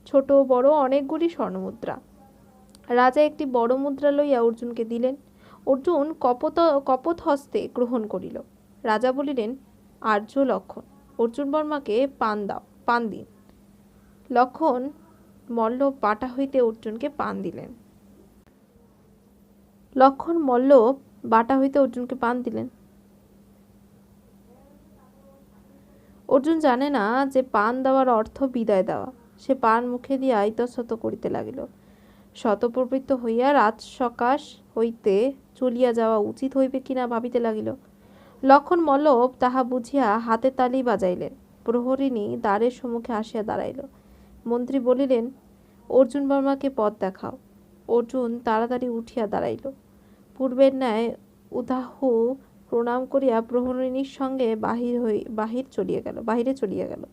ছোট বড় অনেকগুলি স্বর্ণমুদ্রা। রাজা একটি বড় মুদ্রা লইয়া অর্জুনকে দিলেন। অর্জুন কপোত হস্তে গ্রহণ করিল। রাজা বলিলেন, আর্য লক্ষণ, অর্জুন বর্মাকে পান দিন। লক্ষণ মল্ল বাটা হইতে অর্জুনকে পান দিলেন। অর্জুন জানে না যে পান দেওয়ার অর্থ বিদায় দেওয়া। সে পান মুখে দিয়া ইতস্তত করিতে লাগিল। শতপ্রবৃত্ত হইয়া রাত সকাশ হইতে চলিয়া যাওয়া উচিত হইবে কিনা ভাবিতে লাগিল। লক্ষণ মল্লব তাহা বুঝিয়া হাতে তালি বাজাইলেন। প্রহরিণী দ্বারের সম্মুখে আসিয়া দাঁড়াইল। মন্ত্রী বলিলেন, অর্জুন বর্মাকে পথ দেখাও। অর্জুন তাড়াতাড়ি উঠিয়া দাঁড়াইল। পূর্বের ন্যায় উদাহু প্রণাম করিয়া প্রহরিণীর সঙ্গে বাহিরে চলিয়া গেল।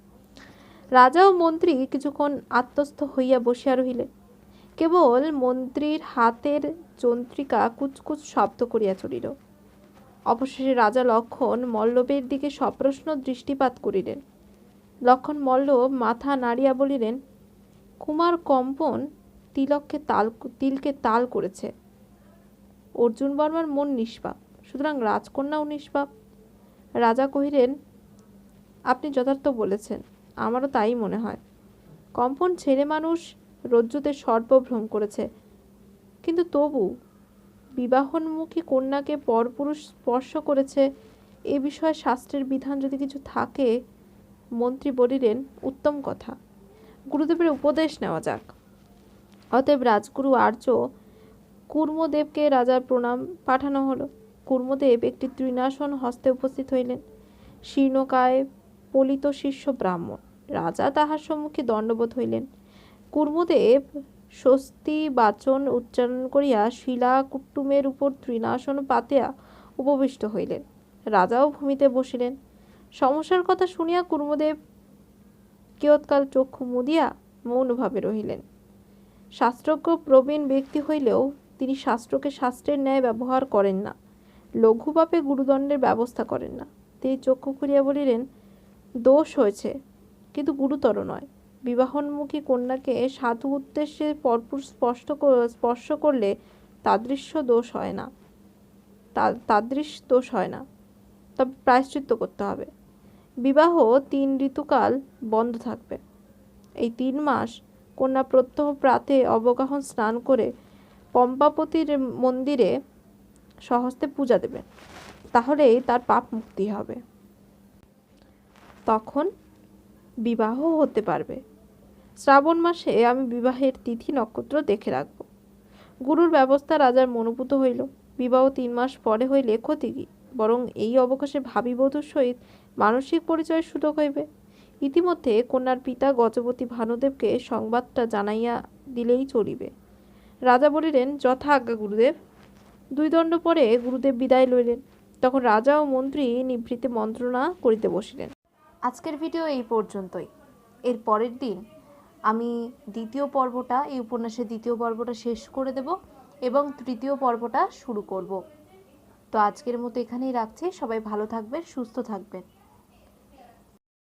রাজা ও মন্ত্রী কিছুক্ষণ আত্মস্থ হইয়া বসিয়া রহিলেন। কেবল মন্ত্রীর হাতের যন্ত্রিকা কুচকুচ শব্দ করিয়া চলিল। অবশেষে রাজা লক্ষণ মল্লবের দিকে সপ্রশ্ন দৃষ্টিপাত করিলেন। লক্ষণ মল্লব মাথা নাড়িয়া বলিলেন, কুমার কম্পন তিলকে তাল করেছে। অর্জুন বর্মার মন নিষ্পাপ, সুতরাং রাজকন্যাও নিষ্পাপ। রাজা কহিলেন, আপনি যথার্থ বলেছেন, আমারও তাই মনে হয়। কম্পন ছেলে মানুষ, রজ্জুতে সর্বভ্রম করেছে, কিন্তু তবু বিবাহোন্মুখী কন্যাকে পরপুরুষ স্পর্শ করেছে, এ বিষয়ে শাস্ত্রের বিধান যদি কিছু থাকে। মন্ত্রী বলিলেন, উত্তম কথা, গুরুদেবের উপদেশ নেওয়া যাক। অতএব রাজগুরু আর্য কুর্মদেবকে রাজার প্রণাম পাঠানো হলো। কুর্মদেব একটি তৃণাসন হস্তে উপস্থিত হইলেন। শীর্ণকায় পলিত শিষ্য ব্রাহ্মণ। রাজা তাহার সম্মুখে দণ্ডবোধ হইলেন। কুর্মদেব স্বস্তি বাচন উচ্চারণ করিয়া শিলা কুটুমের উপর তৃণাসন পাতিয়া উপবিষ্ট হইলেন। রাজাও ভূমিতে বসিলেন। সমস্যার কথা শুনিয়া কুর্মদেব কিয়ৎকাল চক্ষু মুদিয়া মৌনভাবে রহিলেন। শাস্ত্রজ্ঞ প্রবীণ ব্যক্তি হইলেও তিনি শাস্ত্রকে শাস্ত্রের ন্যায় ব্যবহার করেন না, লঘুপাপে গুরুদণ্ডের ব্যবস্থা করেন না। তিনি চক্ষু খুলিয়া বলিলেন, দোষ হয়েছে, কিন্তু গুরুতর নয়। বিবাহোন্মুখী কন্যাকে সাধু উদ্দেশ্যে পরপুর স্পর্শ করলে তাদৃশ দোষ হয় না, তবে প্রায়শ্চিত্ত করতে হবে। বিবাহ 3 ঋতুকাল বন্ধ থাকবে। এই 3 মাস কন্যা প্রত্যহ প্রাতে অবগাহন স্নান করে পম্পাপতির মন্দিরে স্বহস্তে পূজা দেবেন, তাহলেই তার পাপ মুক্তি হবে। তখন বিবাহ হতে পারবে। শ্রাবণ মাসে আমি বিবাহের তিথি নক্ষত্র দেখে রাখব। গুরুর ব্যবস্থা রাজার মনোভূত হইল। বিবাহ 3 মাস পরে হইলে ক্ষতি কি, বরং এই অবকাশে ভাবী বধূর সহিত মানসিক পরিচয়ের সুযোগ হইবে। ইতিমধ্যে কন্যার পিতা গজপতি ভানুদেবকে সংবাদটা জানাইয়া দিলেই চলিবে। রাজা বলিলেন, যথা আজ্ঞা গুরুদেব। 2 দণ্ড পরে গুরুদেব বিদায় লইলেন। তখন রাজা ও মন্ত্রী নিভৃতে মন্ত্রণা করিতে বসিলেন। আজকের ভিডিও এই পর্যন্তই। এর পরের দিন আমি এই উপন্যাসের দ্বিতীয় পর্বটা শেষ করে দেব এবং তৃতীয় পর্বটা শুরু করব। তো আজকের মতো এখানেই রাখছি। সবাই ভালো থাকবেন, সুস্থ থাকবেন।